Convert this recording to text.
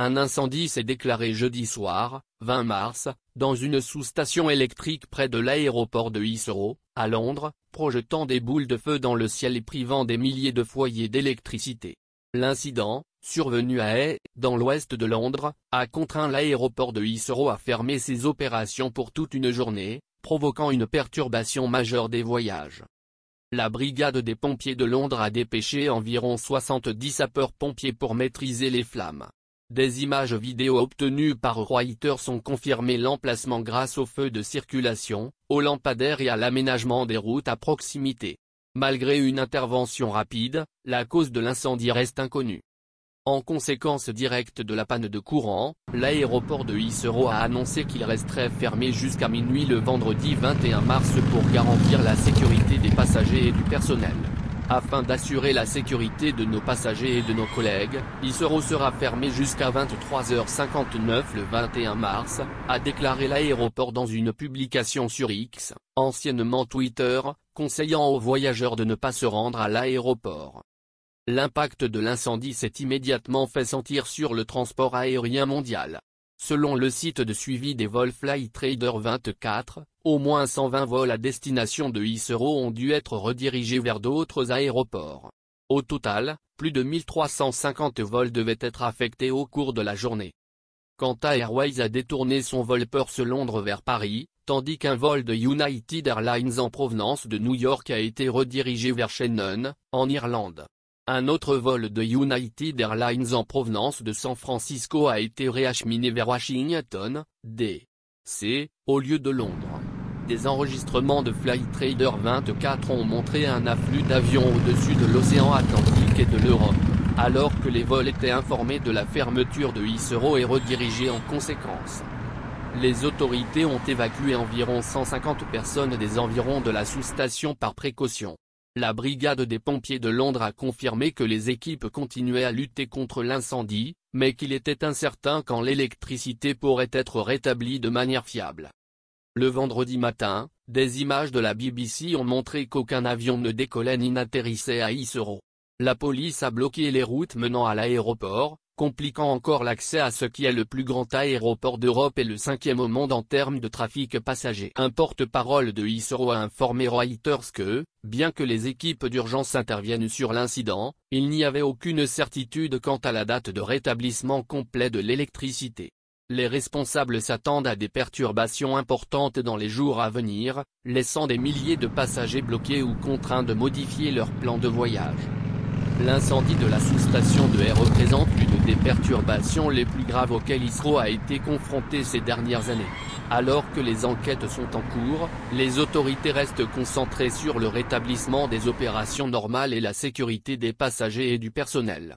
Un incendie s'est déclaré jeudi soir, 20 mars, dans une sous-station électrique près de l'aéroport de Heathrow, à Londres, projetant des boules de feu dans le ciel et privant des milliers de foyers d'électricité. L'incident, survenu à Hay, dans l'ouest de Londres, a contraint l'aéroport de Heathrow à fermer ses opérations pour toute une journée, provoquant une perturbation majeure des voyages. La brigade des pompiers de Londres a dépêché environ 70 sapeurs-pompiers pour maîtriser les flammes. Des images vidéo obtenues par Reuters ont confirmé l'emplacement grâce aux feux de circulation, aux lampadaires et à l'aménagement des routes à proximité. Malgré une intervention rapide, la cause de l'incendie reste inconnue. En conséquence directe de la panne de courant, l'aéroport de Heathrow a annoncé qu'il resterait fermé jusqu'à minuit le vendredi 21 mars pour garantir la sécurité des passagers et du personnel. Afin d'assurer la sécurité de nos passagers et de nos collègues, Heathrow sera fermé jusqu'à 23h59 le 21 mars, a déclaré l'aéroport dans une publication sur X, anciennement Twitter, conseillant aux voyageurs de ne pas se rendre à l'aéroport. L'impact de l'incendie s'est immédiatement fait sentir sur le transport aérien mondial. Selon le site de suivi des vols Flightradar 24, au moins 120 vols à destination de Heathrow ont dû être redirigés vers d'autres aéroports. Au total, plus de 1350 vols devaient être affectés au cours de la journée. Qantas Airways a détourné son vol Perth-Londres vers Paris, tandis qu'un vol de United Airlines en provenance de New York a été redirigé vers Shannon, en Irlande. Un autre vol de United Airlines en provenance de San Francisco a été réacheminé vers Washington, D.C., au lieu de Londres. Des enregistrements de Flightradar 24 ont montré un afflux d'avions au-dessus de l'océan Atlantique et de l'Europe, alors que les vols étaient informés de la fermeture de Heathrow et redirigés en conséquence. Les autorités ont évacué environ 150 personnes des environs de la sous-station par précaution. La brigade des pompiers de Londres a confirmé que les équipes continuaient à lutter contre l'incendie, mais qu'il était incertain quand l'électricité pourrait être rétablie de manière fiable. Le vendredi matin, des images de la BBC ont montré qu'aucun avion ne décollait ni n'atterrissait à Heathrow. La police a bloqué les routes menant à l'aéroport, compliquant encore l'accès à ce qui est le plus grand aéroport d'Europe et le 5e au monde en termes de trafic passager. Un porte-parole de Heathrow a informé Reuters que, bien que les équipes d'urgence interviennent sur l'incident, il n'y avait aucune certitude quant à la date de rétablissement complet de l'électricité. Les responsables s'attendent à des perturbations importantes dans les jours à venir, laissant des milliers de passagers bloqués ou contraints de modifier leur plan de voyage. L'incendie de la sous-station de Hay représente l'une des perturbations les plus graves auxquelles Heathrow a été confronté ces dernières années. Alors que les enquêtes sont en cours, les autorités restent concentrées sur le rétablissement des opérations normales et la sécurité des passagers et du personnel.